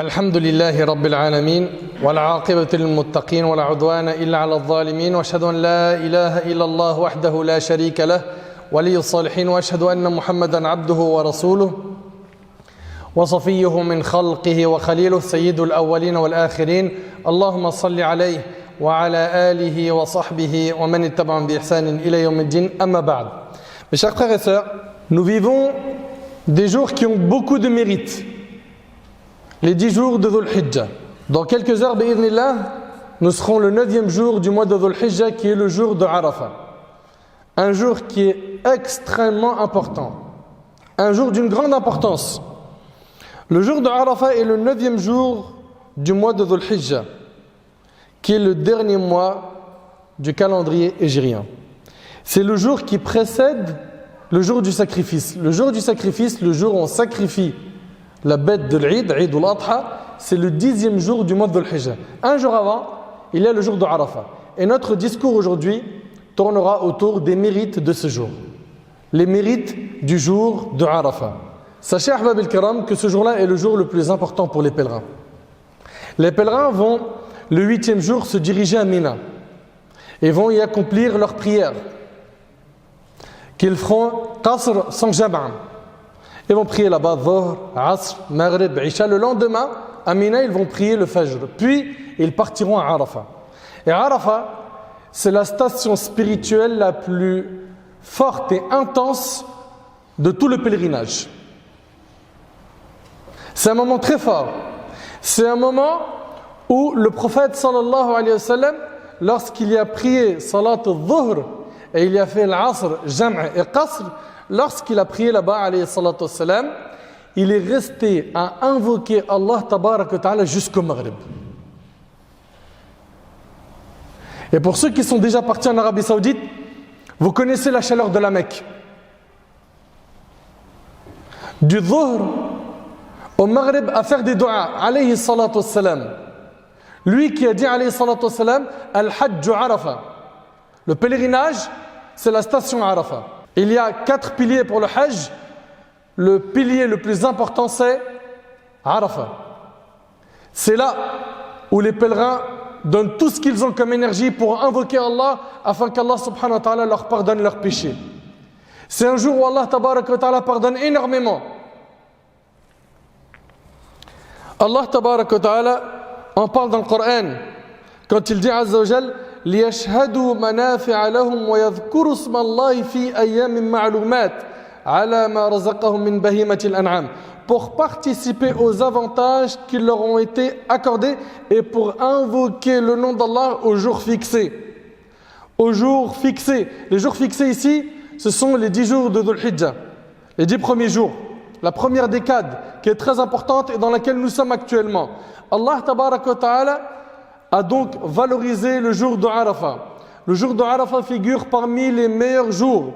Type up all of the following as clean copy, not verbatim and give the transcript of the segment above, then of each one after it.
الحمد لله رب العالمين والعاقبة للمتقين ولا عدوان إلا على الظالمين وأشهد أن لا إله إلا الله وحده لا شريك له ولي الصالحين وأشهد أن محمدا عبده ورسوله وصفيه من خلقه وخليله سيد الأولين والآخرين اللهم صل عليه وعلى آله وصحبه ومن اتبعهم بإحسان إلى يوم الدين أما بعد. Mes chers frères et sœurs, nous vivons des jours qui ont beaucoup de mérite. Les 10 jours de Dhul Hijjah. Dans quelques heures, bi'idhnillah, nous serons le 9e jour du mois de Dhul Hijjah qui est le jour de Arafah. Un jour qui est extrêmement important. Un jour d'une grande importance. Le jour de Arafah est le 9e jour du mois de Dhul Hijjah, qui est le dernier mois du calendrier hégirien. C'est le jour qui précède le jour du sacrifice. Le jour du sacrifice, le jour où on sacrifie la bête de l'Eid, Eid al-Adha, c'est le 10e jour du mois de Dhul Hijjah. Un jour avant, il y a le jour de Arafah. Et notre discours aujourd'hui tournera autour des mérites de ce jour. Les mérites du jour de Arafah. Sachez, Ahbab al-Kiram, que ce jour-là est le jour le plus important pour les pèlerins. Les pèlerins vont, le 8e jour, se diriger à Mina et vont y accomplir leurs prières, qu'ils feront qasr sans jama'. Ils vont prier là-bas, Dhuhr, Asr, Maghrib, Isha. Le lendemain, à Mina, ils vont prier le Fajr. Puis, ils partiront à Arafah. Et Arafah, c'est la station spirituelle la plus forte et intense de tout le pèlerinage. C'est un moment très fort. C'est un moment où le prophète sallallahu alayhi wa sallam, lorsqu'il y a prié salat al-Dhuhr et il y a fait l'Asr, Jam' et Qasr, lorsqu'il a prié là-bas alayhi salatu wassalam, il est resté à invoquer Allah tabarak wa ta'ala jusqu'au Maghrib. Et pour ceux qui sont déjà partis en Arabie Saoudite, vous connaissez la chaleur de la Mecque. Du Dhuhr au Maghrib à faire des du'as alayhi salatu wassalam. Lui qui a dit alayhi salatu wassalam, Al-Hajj Arafah. Le pèlerinage, c'est la station Arafah. Il y a 4 piliers pour le Hajj. Le pilier le plus important, c'est Arafah. C'est là où les pèlerins donnent tout ce qu'ils ont comme énergie pour invoquer Allah afin qu'Allah subhanahu wa ta'ala leur pardonne leurs péchés. C'est un jour où Allah tabarak wa ta'ala pardonne énormément. Allah tabarak wa ta'ala en parle dans le Coran quand il dit azza wa jal ليشهدوا منافع لهم ويذكروا اسم الله في أيام معلومات على ما رزقهم من بهيمة الأنعام, pour participer aux avantages qui leur ont été accordés et pour invoquer le nom d'Allah aux jours fixés. Aux jours fixés. Les jours fixés ici, ce sont les 10 jours de Dhul Hijjah, les 10 premiers jours, la première décade qui est très importante et dans laquelle nous sommes actuellement. Allah tabarak wa ta'ala a donc valorisé le jour de Arafah. Le jour de Arafah figure parmi les meilleurs jours.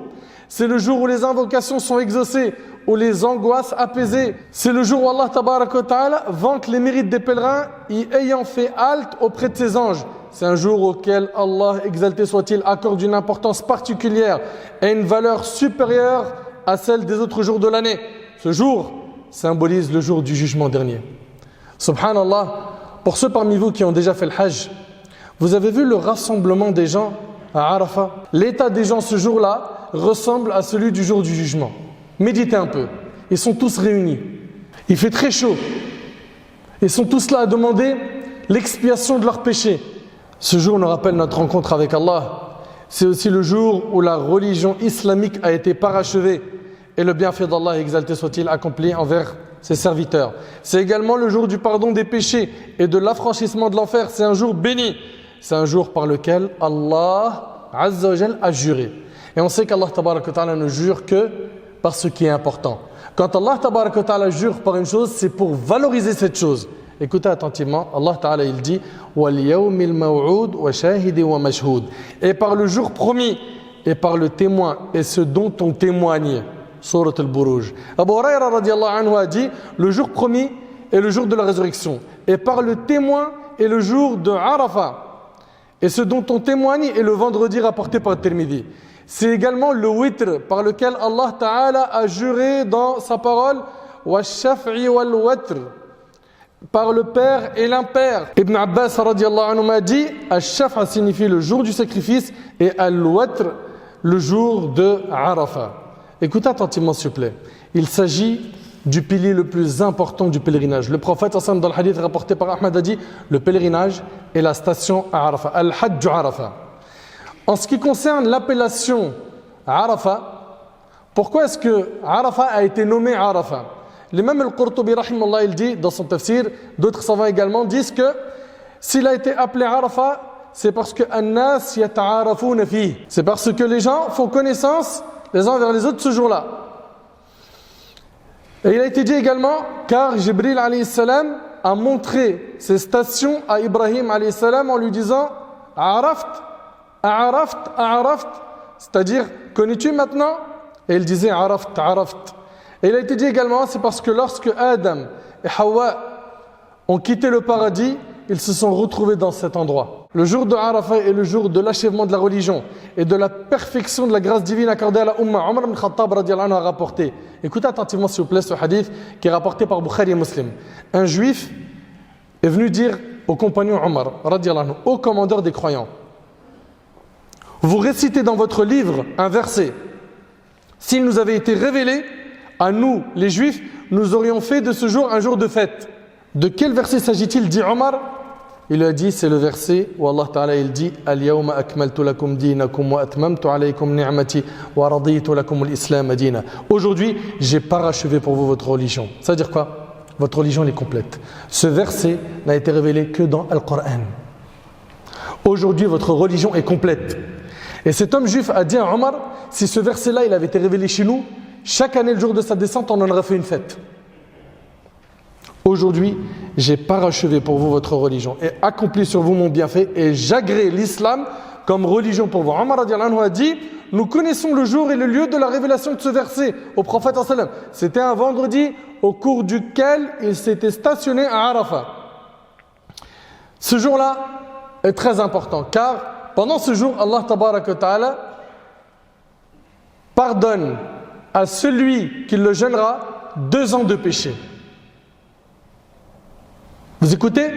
C'est le jour où les invocations sont exaucées, où les angoisses apaisées. C'est le jour où Allah tabarak wa ta'ala vante les mérites des pèlerins y ayant fait halte auprès de ses anges. C'est un jour auquel Allah, exalté soit-il, accorde une importance particulière et une valeur supérieure à celle des autres jours de l'année. Ce jour symbolise le jour du jugement dernier. Subhanallah. Pour ceux parmi vous qui ont déjà fait le Hajj, vous avez vu le rassemblement des gens à Arafah? L'état des gens ce jour-là ressemble à celui du jour du jugement. Méditez un peu. Ils sont tous réunis. Il fait très chaud. Ils sont tous là à demander l'expiation de leurs péchés. Ce jour nous rappelle notre rencontre avec Allah. C'est aussi le jour où la religion islamique a été parachevée et le bienfait d'Allah, exalté soit-il, accompli envers ses serviteurs. C'est également le jour du pardon des péchés et de l'affranchissement de l'enfer. C'est un jour béni. C'est un jour par lequel Allah Azza wa Jal a juré. Et on sait qu'Allah tabarak wa ta'ala ne jure que par ce qui est important. Quand Allah tabarak wa ta'ala jure par une chose, c'est pour valoriser cette chose. Écoutez attentivement, Allah ta'ala il dit wal yawmil maw'ud wa shahidi wa mashhud. Et par le jour promis et par le témoin et ce dont on témoigne. Surat al-Buruj. Abu Huraira radiallahu anhu a dit le jour promis est le jour de la résurrection et par le témoin est le jour de Arafah et ce dont on témoigne est le vendredi rapporté par Tirmidhi. C'est également le witr par lequel Allah Ta'ala a juré dans sa parole wa shaf'i wal watr par le père et l'impère. Ibn Abbas radiallahu anhu m'a dit, Al-Shaf'a signifie le jour du sacrifice et Al-Watr, le jour de Arafah. Écoutez attentivement s'il vous plaît. Il s'agit du pilier le plus important du pèlerinage. Le prophète dans le hadith rapporté par Ahmad a dit, le pèlerinage est la station à Arafah, Al-Hajj Arafah. En ce qui concerne l'appellation Arafah, pourquoi est-ce que Arafah a été nommé Arafah? L'imam al-Qurtubi rahimahullah, il dit dans son tafsir, d'autres savants également disent que s'il a été appelé Arafah, c'est parce que an-nas yata'arafuna fihi. C'est parce que les gens font connaissance les uns vers les autres ce jour-là. Et il a été dit également car Jibril alayhi salam a montré ses stations à Ibrahim alayhi salam en lui disant Araft, Araft, Araft, c'est-à-dire connais-tu maintenant? Et il disait Araft, Araft. Et il a été dit également, c'est parce que lorsque Adam et Hawa ont quitté le paradis, ils se sont retrouvés dans cet endroit. Le jour de Arafah est le jour de l'achèvement de la religion et de la perfection de la grâce divine accordée à la Ummah. Omar ibn Khattab radiallahu anhu a rapporté, écoutez attentivement s'il vous plaît ce hadith qui est rapporté par Bukhari et Muslim. Un juif est venu dire au compagnon Omar radiallahu anhu, au commandeur des croyants, vous récitez dans votre livre un verset. S'il nous avait été révélé, à nous, les juifs, nous aurions fait de ce jour un jour de fête. De quel verset s'agit-il? Dit Omar. Il a dit, c'est le verset où Allah Ta'ala il dit Al-yawma akmaltu lakum dinakum wa atmamtu alaykum ni'mati wa raditu lakum al-islam dina. Aujourd'hui, j'ai parachevé pour vous votre religion. Ça veut dire quoi? Votre religion elle est complète. Ce verset n'a été révélé que dans Al-Qur'an. Aujourd'hui, votre religion est complète. Et cet homme juif a dit à Omar, si ce verset-là il avait été révélé chez nous, chaque année, le jour de sa descente, on en aurait fait une fête. Aujourd'hui, j'ai parachevé pour vous votre religion et accompli sur vous mon bienfait et j'agrée l'islam comme religion pour vous. Omar radiallahu anhu a dit, nous connaissons le jour et le lieu de la révélation de ce verset au prophète sallallahu alayhi wa sallam. C'était un vendredi au cours duquel il s'était stationné à Arafah. Ce jour-là est très important car pendant ce jour, Allah tabaraka wa ta'ala pardonne à celui qui le jeûnera 2 ans de péché. Vous écoutez?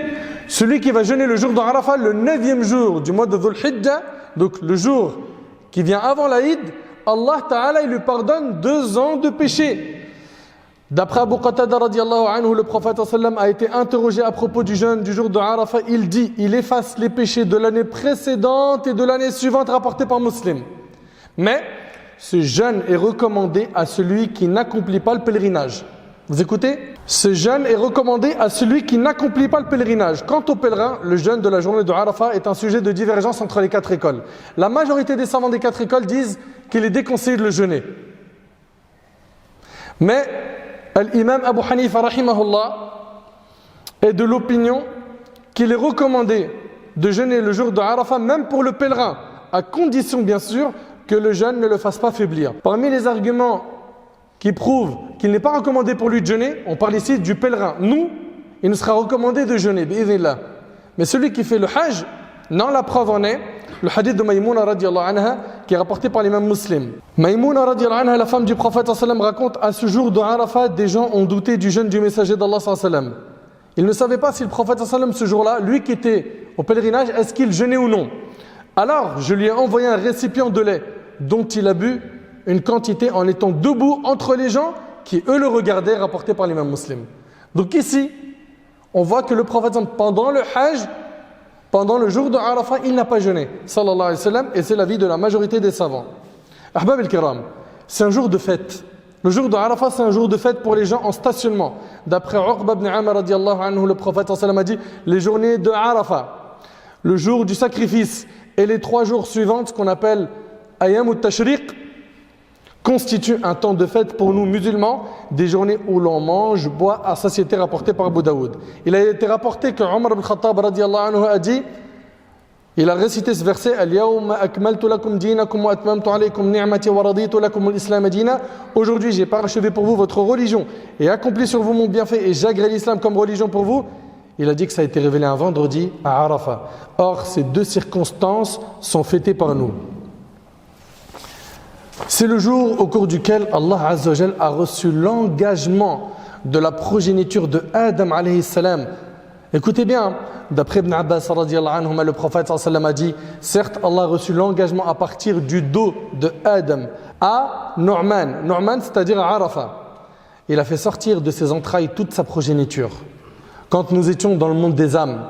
Celui qui va jeûner le jour d'Arafah, le 9e jour du mois de Dhul Hijjah, donc le jour qui vient avant l'Aïd, Allah Ta'ala il lui pardonne 2 ans de péché. D'après Abu Qatada radiallahu anhu, le prophète sallam a été interrogé à propos du jeûne du jour de Arafah. Il dit, il efface les péchés de l'année précédente et de l'année suivante rapportés par Muslim. Mais ce jeûne est recommandé à celui qui n'accomplit pas le pèlerinage. Vous écoutez? Ce jeûne est recommandé à celui qui n'accomplit pas le pèlerinage. Quant au pèlerin, le jeûne de la journée de Arafah est un sujet de divergence entre les 4 écoles. La majorité des savants des 4 écoles disent qu'il est déconseillé de le jeûner. Mais l'imam Abu Hanifa rahimahullah est de l'opinion qu'il est recommandé de jeûner le jour de Arafah même pour le pèlerin, à condition bien sûr que le jeûne ne le fasse pas faiblir. Parmi les arguments qui prouvent qu'il n'est pas recommandé pour lui de jeûner, on parle ici du pèlerin. Nous, il nous sera recommandé de jeûner, bi'idhnillah. Mais celui qui fait le hajj, non, la preuve en est le hadith de Maïmouna radiallahu anha qui est rapporté par l'imam Muslim. Maïmouna radiallahu anha, la femme du prophète sallam, raconte à ce jour de Arafat, des gens ont douté du jeûne du messager d'Allah sallam. Ils ne savaient pas si le prophète sallam ce jour-là, lui qui était au pèlerinage, est-ce qu'il jeûnait ou non. Alors, je lui ai envoyé un récipient de lait dont il a bu une quantité en étant debout entre les gens qui eux le regardaient, rapporté par l'imam Muslim. Donc ici, on voit que le prophète pendant le hajj, pendant le jour de Arafat, il n'a pas jeûné, sallallahu alayhi wa sallam, et c'est l'avis de la majorité des savants. Ahbab al-Kiram, c'est un jour de fête. Le jour de Arafat, c'est un jour de fête pour les gens en stationnement. D'après Uqba ibn Amr radiallahu anhu, le prophète sallallahu alayhi wa sallam a dit, les journées de Arafat, le jour du sacrifice et les 3 jours suivants, ce qu'on appelle Ayam al-Tashriq, constitue un temps de fête pour nous musulmans, des journées où l'on mange, boit à satiété, rapporté par Abu Daoud. Il a été rapporté que Omar ibn Khattab radiallahu anhu a dit, il a récité ce verset, Al-yawma akmaltu lakum dinakum wa atmamtu alaykum ni'mati wa raditu lakum al-islam dina. Aujourd'hui, j'ai parachevé pour vous votre religion et accompli sur vous mon bienfait et j'agrée l'islam comme religion pour vous. Il a dit que ça a été révélé un vendredi à Arafat. Or, ces 2 circonstances sont fêtées par nous. C'est le jour au cours duquel Allah Azza wa Jal a reçu l'engagement de la progéniture de Adam alayhi salam. Écoutez bien, d'après Ibn Abbas radiallahu anhuma, le prophète sallallahu a dit, certes Allah a reçu l'engagement à partir du dos de Adam à Nu'man, c'est-à-dire à Arafat. Il a fait sortir de ses entrailles toute sa progéniture. Quand nous étions dans le monde des âmes,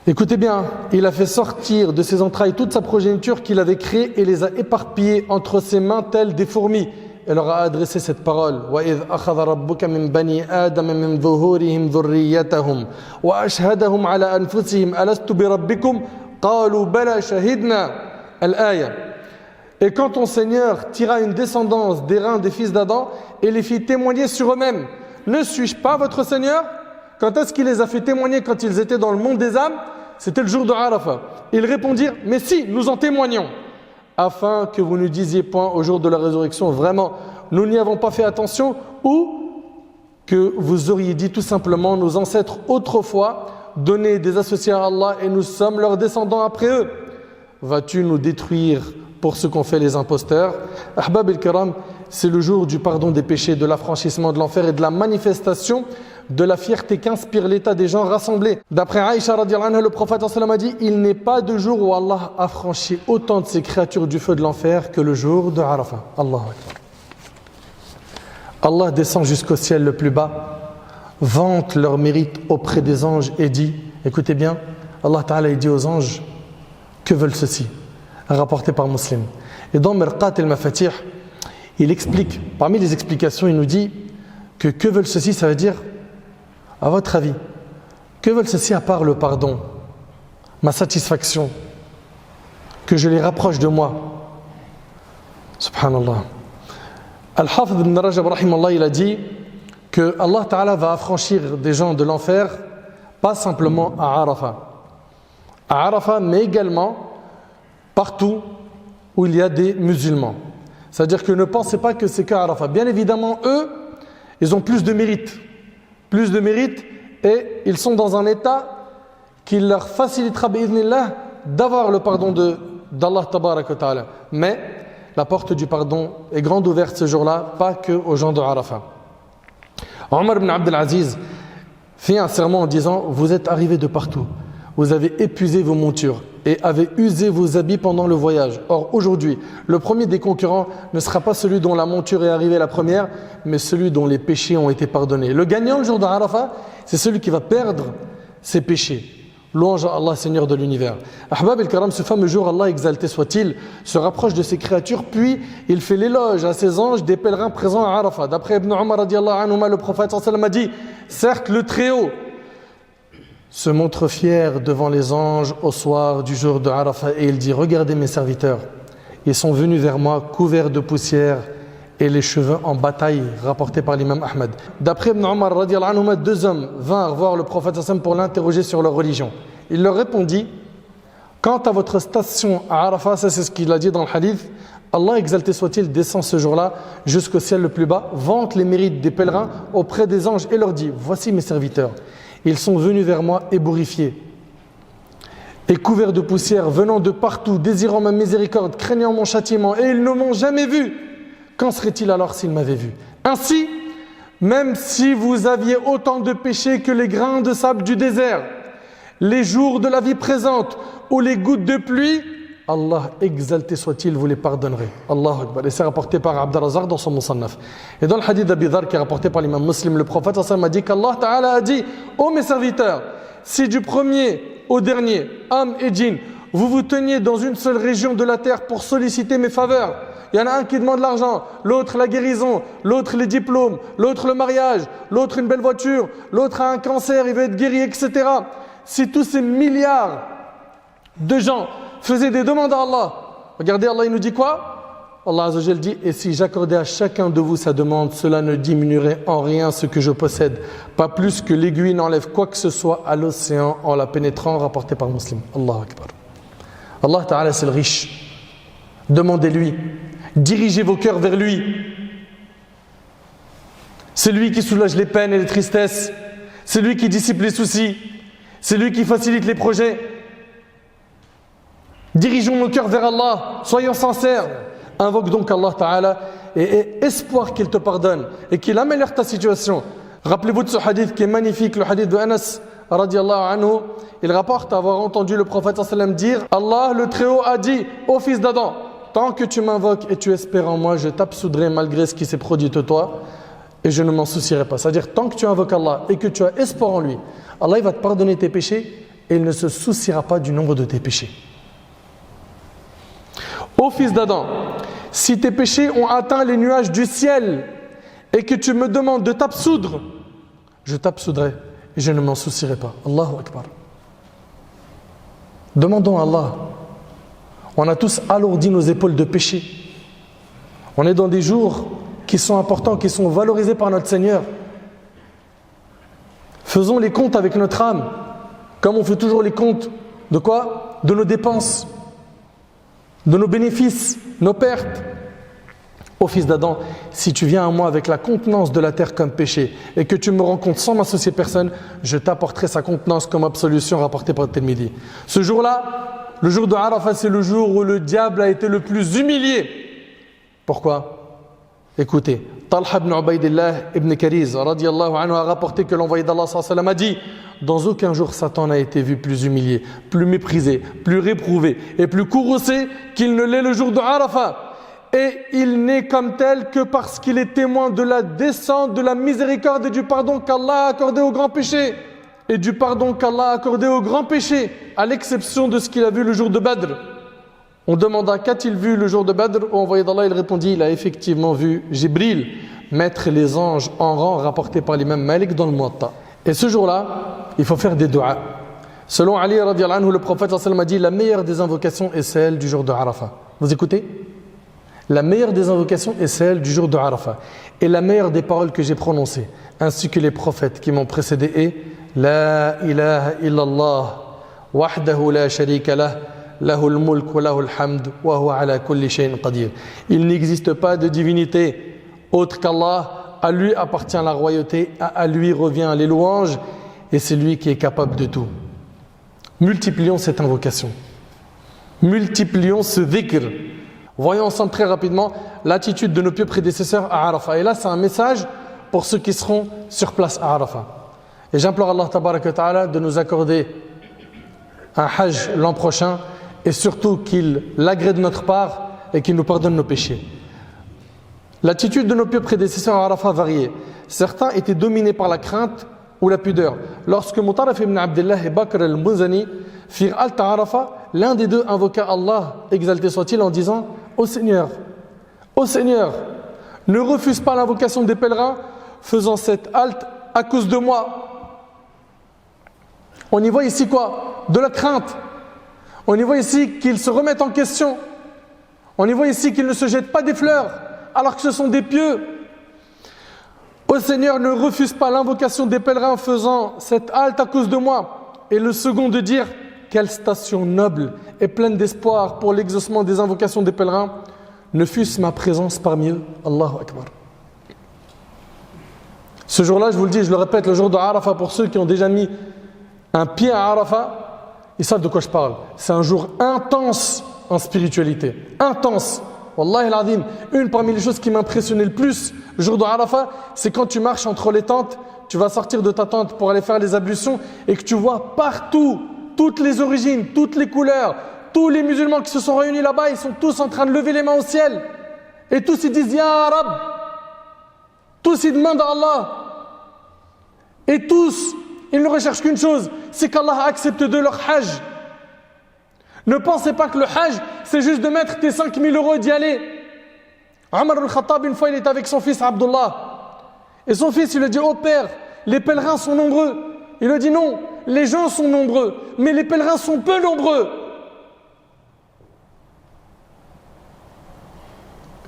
écoutez bien, il a fait sortir de ses entrailles toute sa progéniture qu'il avait créée et les a éparpillées entre ses mains telles des fourmis. Elle leur a adressé cette parole. وَإِذْ أَخَذَ رَبُّكَ مِنْ بَنِي آدَمَ مِنْ ظُهُورِهِمْ ذُرِّيَّتَهُمْ وَأَشْهَدَهُمْ عَلَى أَنفُسِهِمْ أَلَسْتُ بِرَبِّكُمْ قَالُوا بَلَى شَهِدْنَا الآية. Et quand ton Seigneur tira une descendance des reins des fils d'Adam et les fit témoigner sur eux-mêmes, ne suis-je pas votre Seigneur? Quand est-ce qu'il les a fait témoigner? Quand ils étaient dans le monde des âmes, c'était le jour de Arafat. Ils répondirent, mais si, nous en témoignons, afin que vous ne disiez point au jour de la résurrection, vraiment, nous n'y avons pas fait attention, ou que vous auriez dit tout simplement, nos ancêtres autrefois donnaient des associés à Allah et nous sommes leurs descendants après eux. Vas-tu nous détruire pour ce qu'ont fait les imposteurs? Ahbab el-Kiram, c'est le jour du pardon des péchés, de l'affranchissement de l'enfer et de la manifestation de la fierté qu'inspire l'état des gens rassemblés. D'après Aïcha radiallahu anha, le prophète a dit, il n'est pas de jour où Allah a franchi autant de ses créatures du feu de l'enfer que le jour de Arafat. Allah descend jusqu'au ciel le plus bas, vante leur mérite auprès des anges et dit, écoutez bien, Allah Ta'ala dit aux anges, que veulent ceux-ci? Rapporté par Muslim. Et dans Mirqat al-Mafatih, il explique, parmi les explications, il nous dit que veulent ceux-ci, ça veut dire, à votre avis, que veulent ceux-ci à part le pardon, ma satisfaction, que je les rapproche de moi? Subhanallah. Al-Hafidh ibn Rajab rahimallah, il a dit que Allah Ta'ala va affranchir des gens de l'enfer, pas simplement à Arafat. À Arafat, mais également partout où il y a des musulmans. C'est-à-dire que ne pensez pas que c'est qu'à Arafat. Bien évidemment, eux, ils ont plus de mérite. Plus de mérite et ils sont dans un état qui leur facilitera bi'idhnillah d'avoir le pardon d'Allah tabarak wa ta'ala. Mais la porte du pardon est grande ouverte ce jour-là, pas que aux gens de Arafat. Omar ibn Abdel Aziz fit un serment en disant, vous êtes arrivés de partout, vous avez épuisé vos montures et avez usé vos habits pendant le voyage. Or aujourd'hui, le premier des concurrents ne sera pas celui dont la monture est arrivée la première, mais celui dont les péchés ont été pardonnés. Le gagnant le jour de Arafat, c'est celui qui va perdre ses péchés. Louange à Allah, Seigneur de l'univers. Ahbab el-Karam, ce fameux jour, Allah exalté soit-il, se rapproche de ses créatures, puis il fait l'éloge à ses anges des pèlerins présents à Arafat. D'après Ibn Umar radiallahu anhuma, le prophète sallallahu alayhi wa sallam a dit, certes le Très-Haut se montre fier devant les anges au soir du jour de Arafat et il dit, regardez mes serviteurs, ils sont venus vers moi couverts de poussière et les cheveux en bataille, rapporté par l'imam Ahmad. D'après Ibn Umar radiallahu anhuma, deux hommes vinrent voir le prophète sallam pour l'interroger sur leur religion. Il leur répondit, quant à votre station à Arafat, ça c'est ce qu'il a dit dans le hadith, Allah exalté soit-il descend ce jour-là jusqu'au ciel le plus bas, vante les mérites des pèlerins auprès des anges et leur dit, voici mes serviteurs. Ils sont venus vers moi ébourifiés et couverts de poussière, venant de partout, désirant ma miséricorde, craignant mon châtiment, et ils ne m'ont jamais vu. Qu'en serait-il alors s'ils m'avaient vu? Ainsi, même si vous aviez autant de péchés que les grains de sable du désert, les jours de la vie présente ou les gouttes de pluie, Allah exalté soit-il, vous les pardonnerez. Allahu Akbar. Et c'est rapporté par Abd-Razzaq dans son Musannaf. Et dans le hadith d'Abi Dharr qui est rapporté par l'imam Muslim, le prophète a dit qu'Allah Ta'ala a dit, ô mes serviteurs, si du premier au dernier, âme et djinn, vous vous teniez dans une seule région de la terre pour solliciter mes faveurs, il y en a un qui demande l'argent, l'autre la guérison, l'autre les diplômes, l'autre le mariage, l'autre une belle voiture, l'autre a un cancer, il veut être guéri, etc. Si tous ces milliards de gens faisaient des demandes à Allah, regardez, Allah il nous dit quoi? Allah Azza wa Jal dit, et si j'accordais à chacun de vous sa demande, cela ne diminuerait en rien ce que je possède, pas plus que l'aiguille n'enlève quoi que ce soit à l'océan en la pénétrant, rapporté par Muslim. Allahu Akbar. Allah Ta'ala c'est le riche. Demandez-lui, dirigez vos cœurs vers lui. C'est lui qui soulage les peines et les tristesses, c'est lui qui dissipe les soucis, c'est lui qui facilite les projets. Dirigeons nos cœurs vers Allah, soyons sincères. Invoque donc Allah Ta'ala et espoir qu'il te pardonne et qu'il améliore ta situation. Rappelez-vous de ce hadith qui est magnifique, le hadith de Anas radiallahu anhu. Il rapporte avoir entendu le prophète sallam dire: Allah le Très-Haut a dit ô fils d'Adam, tant que tu m'invoques et tu espères en moi, je t'absoudrai malgré ce qui s'est produit de toi et je ne m'en soucierai pas. C'est-à-dire, tant que tu invoques Allah et que tu as espoir en lui, Allah il va te pardonner tes péchés et il ne se souciera pas du nombre de tes péchés. Ô fils d'Adam, si tes péchés ont atteint les nuages du ciel et que tu me demandes de t'absoudre, je t'absoudrai et je ne m'en soucierai pas. Allahu Akbar. Demandons à Allah. On a tous alourdi nos épaules de péché. On est dans des jours qui sont importants, qui sont valorisés par notre Seigneur. Faisons les comptes avec notre âme, comme on fait toujours les comptes de quoi? De nos dépenses, de nos bénéfices, nos pertes. Ô fils d'Adam, si tu viens à moi avec la contenance de la terre comme péché et que tu me rends compte sans m'associer personne, je t'apporterai sa contenance comme absolution rapportée par Tirmidhi. Ce jour-là, le jour de Arafat, c'est le jour où le diable a été le plus humilié. Pourquoi? Écoutez, Talha ibn Ubaydillah ibn Kariz radiyallahu anhu a rapporté que l'envoyé d'Allah sallallahu alayhi wa sallam a dit: dans aucun jour Satan n'a été vu plus humilié, plus méprisé, plus réprouvé et plus courroucé qu'il ne l'est le jour de Arafat. Et il n'est comme tel que parce qu'il est témoin de la descente, de la miséricorde et du pardon qu'Allah a accordé aux grands péchés. Et du pardon qu'Allah a accordé aux grands péchés, à l'exception de ce qu'il a vu le jour de Badr. On demanda: qu'a-t-il vu le jour de Badr? Au envoyé d'Allah, il répondit: il a effectivement vu Jibril mettre les anges en rang, rapporté par l'imam Malik dans le Muwatta. Et ce jour-là, il faut faire des du'as. Selon Ali radiyallahu anhu, le prophète sallallahu alayhi wa sallam a dit: la meilleure des invocations est celle du jour de Arafat. Vous écoutez? La meilleure des invocations est celle du jour de Arafat. Et la meilleure des paroles que j'ai prononcées, ainsi que les prophètes qui m'ont précédé, est: La ilaha illallah, wahdahu la sharika lah, lahul mulk wa lahul hamd, wa huwa ala kulli shay'in qadir. Il n'existe pas de divinité autre qu'Allah, à lui appartient la royauté, à lui revient les louanges, et c'est lui qui est capable de tout. Multiplions cette invocation. Multiplions ce dhikr. Voyons ensemble très rapidement l'attitude de nos pieux prédécesseurs à Arafat. Et là, c'est un message pour ceux qui seront sur place à Arafat. Et j'implore Allah tabaraka wa ta'ala de nous accorder un hajj l'an prochain et surtout qu'il l'agrée de notre part et qu'il nous pardonne nos péchés. L'attitude de nos pieux prédécesseurs à Arafat variait. Certains étaient dominés par la crainte ou la pudeur. Lorsque Mutarrif ibn Abdullah et Bakr al-Muzani firent halte à Arafat, l'un des deux invoqua Allah, exalté soit-il, en disant: Ô Seigneur, ne refuse pas l'invocation des pèlerins faisant cette halte à cause de moi. On y voit ici quoi? De la crainte. On y voit ici qu'ils se remettent en question. On y voit ici qu'ils ne se jettent pas des fleurs alors que ce sont des pieux. Ô Seigneur, ne refuse pas l'invocation des pèlerins faisant cette halte à cause de moi. Et le second de dire: quelle station noble et pleine d'espoir pour l'exaucement des invocations des pèlerins, ne fût-ce ma présence parmi eux. Allahu Akbar. Ce jour-là, je vous le dis, je le répète, le jour de Arafat, pour ceux qui ont déjà mis un pied à Arafat, ils savent de quoi je parle. C'est un jour intense en spiritualité. Intense. Wallahi al-azim, une parmi les choses qui m'impressionnait le plus le jour de Arafat, c'est quand tu marches entre les tentes, tu vas sortir de ta tente pour aller faire les ablutions et que tu vois partout toutes les origines, toutes les couleurs, tous les musulmans qui se sont réunis là-bas, ils sont tous en train de lever les mains au ciel. Et tous ils disent: Ya Rab. Tous ils demandent à Allah. Et tous, ils ne recherchent qu'une chose, c'est qu'Allah accepte de leur hajj. Ne pensez pas que le hajj, c'est juste de mettre tes 5 000 € et d'y aller. Omar al-Khattab, une fois, il était avec son fils Abdullah. Et son fils, il lui dit: oh père, les pèlerins sont nombreux. Il lui dit: non, les gens sont nombreux, mais les pèlerins sont peu nombreux.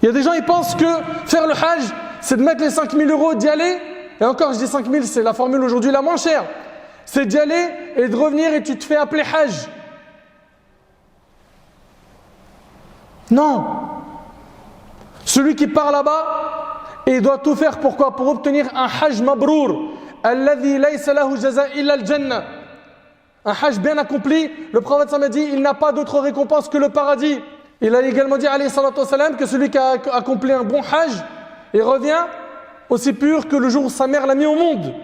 Il y a des gens, ils pensent que faire le hajj, c'est de mettre les 5 000 €, d'y aller. Et encore, je dis 5 000, c'est la formule aujourd'hui la moins chère. C'est d'y aller et de revenir et tu te fais appeler hajj. Non. Celui qui part là-bas, et il doit tout faire pourquoi? Pour obtenir un hajj mabrour. Alladhi laysa lahu jaza illa al-jannah. Un hajj bien accompli, le prophète m'a dit: il n'a pas d'autre récompense que le paradis. Il a également dit, alayhi salatu wassalam, que celui qui a accompli un bon hajj, il revient aussi pur que le jour où sa mère l'a mis au monde.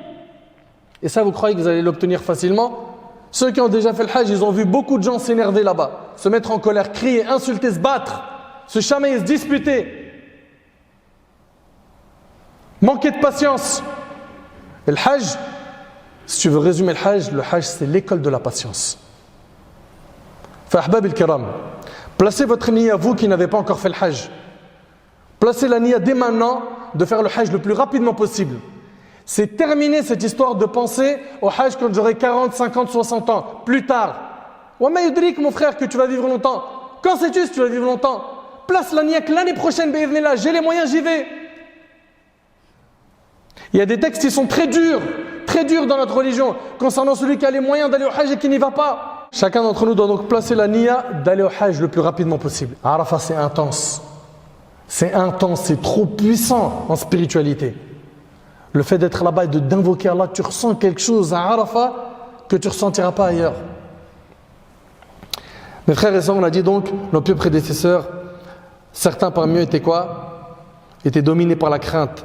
Et ça, vous croyez que vous allez l'obtenir facilement? Ceux qui ont déjà fait le hajj, ils ont vu beaucoup de gens s'énerver là-bas, se mettre en colère, crier, insulter, se battre, se chamailler, se disputer, manquer de patience. Et le hajj, si tu veux résumer le hajj c'est l'école de la patience. Fahbab al-kiram, placez votre niya, vous qui n'avez pas encore fait le hajj. Placez la niya dès maintenant de faire le hajj le plus rapidement possible. C'est terminer cette histoire de penser au hajj quand j'aurai 40, 50, 60 ans, plus tard. Wama yudrik, mon frère, que tu vas vivre longtemps. Quand sais-tu si tu vas vivre longtemps? Place la niya que l'année prochaine, bi'idhnillah, j'ai les moyens, j'y vais. Il y a des textes qui sont très durs dans notre religion, concernant celui qui a les moyens d'aller au hajj et qui n'y va pas. Chacun d'entre nous doit donc placer la niya d'aller au hajj le plus rapidement possible. Arafat, c'est intense. C'est intense, c'est trop puissant en spiritualité. Le fait d'être là-bas et d'invoquer Allah, tu ressens quelque chose à Arafat que tu ne ressentiras pas ailleurs. Mes frères et sœurs, on a dit donc, nos pieux prédécesseurs, certains parmi eux étaient quoi? Étaient dominés par la crainte.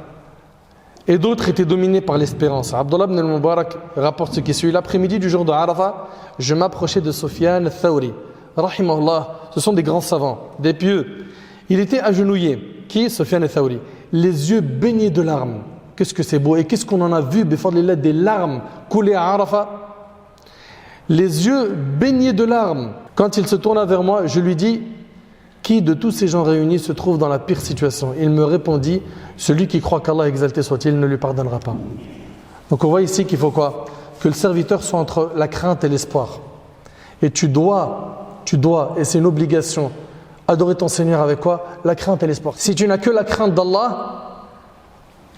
Et d'autres étaient dominés par l'espérance. Abdullah ibn al-Mubarak rapporte ce qui suit. L'après-midi du jour de Arafat, je m'approchais de Sufyan al-Thawri. Rahimahullah, ce sont des grands savants, des pieux. Il était agenouillé. Qui? Sufyan al-Thawri. Les yeux baignés de larmes. Qu'est-ce que c'est beau. Et qu'est-ce qu'on en a vu, bifadlillah, des larmes couler à Arafat. Les yeux baignés de larmes. Quand il se tourna vers moi, je lui dis: qui de tous ces gens réunis se trouve dans la pire situation? Il me répondit: celui qui croit qu'Allah exalté soit-il ne lui pardonnera pas. Donc on voit ici qu'il faut quoi? Que le serviteur soit entre la crainte et l'espoir. Et tu dois, et c'est une obligation, adorer ton Seigneur avec quoi? La crainte et l'espoir. Si tu n'as que la crainte d'Allah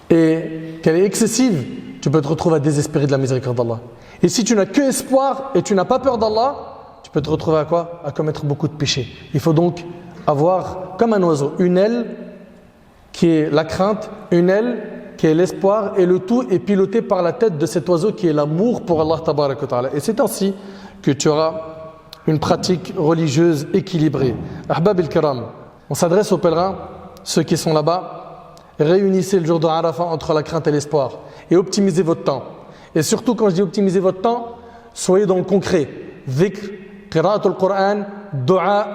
et qu'elle est excessive, tu peux te retrouver à désespérer de la miséricorde d'Allah. Et si tu n'as que espoir et tu n'as pas peur d'Allah, tu peux te retrouver à quoi? À commettre beaucoup de péchés. Il faut donc avoir, comme un oiseau, une aile qui est la crainte, une aile qui est l'espoir, et le tout est piloté par la tête de cet oiseau qui est l'amour pour Allah tabaraka wa ta'ala. Et c'est ainsi que tu auras une pratique religieuse équilibrée. Ahbab al-kiram, on s'adresse aux pèlerins, ceux qui sont là-bas, réunissez le jour de Arafat entre la crainte et l'espoir et optimisez votre temps. Et surtout, quand je dis optimiser votre temps, soyez dans le concret. Dhikr, qira'atul Qur'an, dua,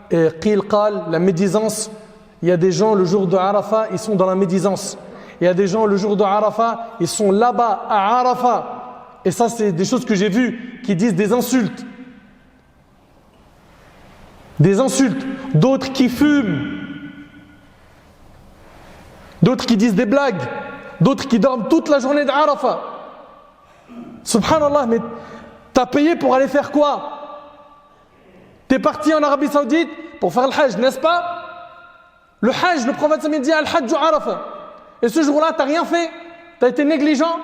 et qil qal, la médisance. Il y a des gens le jour de Arafat, ils sont dans la médisance. Il y a des gens le jour de Arafat, ils sont là-bas à Arafat. Et ça, c'est des choses que j'ai vues qui disent des insultes. Des insultes. D'autres qui fument. D'autres qui disent des blagues. D'autres qui dorment toute la journée d'Arafat. Subhanallah, mais t'as payé pour aller faire quoi? T'es parti en Arabie Saoudite pour faire le hajj, n'est-ce pas? Le hajj, le prophète dit al-hajj Arafat. Et ce jour-là, t'as rien fait? T'as été négligent?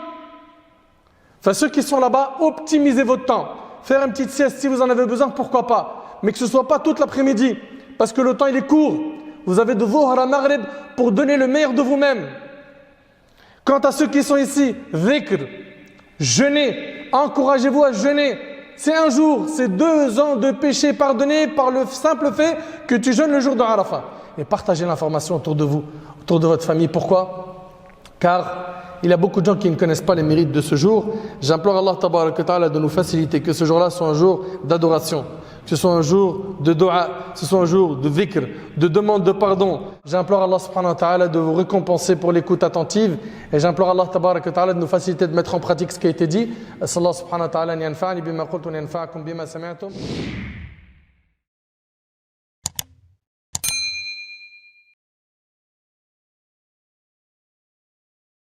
Enfin, ceux qui sont là-bas, optimisez votre temps. Faire une petite sieste si vous en avez besoin, pourquoi pas? Mais que ce ne soit pas toute l'après-midi. Parce que le temps, il est court. Vous avez de Dhuhr à Maghrib pour donner le meilleur de vous-même. Quant à ceux qui sont ici, dhikr, jeûnez, encouragez-vous à jeûner. C'est un jour, c'est 2 ans de péché pardonné par le simple fait que tu jeûnes le jour de Arafat. Et partagez l'information autour de vous, autour de votre famille. Pourquoi? Car il y a beaucoup de gens qui ne connaissent pas les mérites de ce jour. J'implore Allah tabaraka wa ta'ala de nous faciliter, que ce jour-là soit un jour d'adoration, que ce soit un jour de dua, que ce soit un jour de dhikr, de demande de pardon. J'implore Allah subhanahu wa ta'ala de vous récompenser pour l'écoute attentive, et j'implore Allah tabaraka wa ta'ala de nous faciliter de mettre en pratique ce qui a été dit. Sallallahu subhanahu wa ta'ala ni yanfa'ani bima qultu ni yanfa'akum bima sami'tum.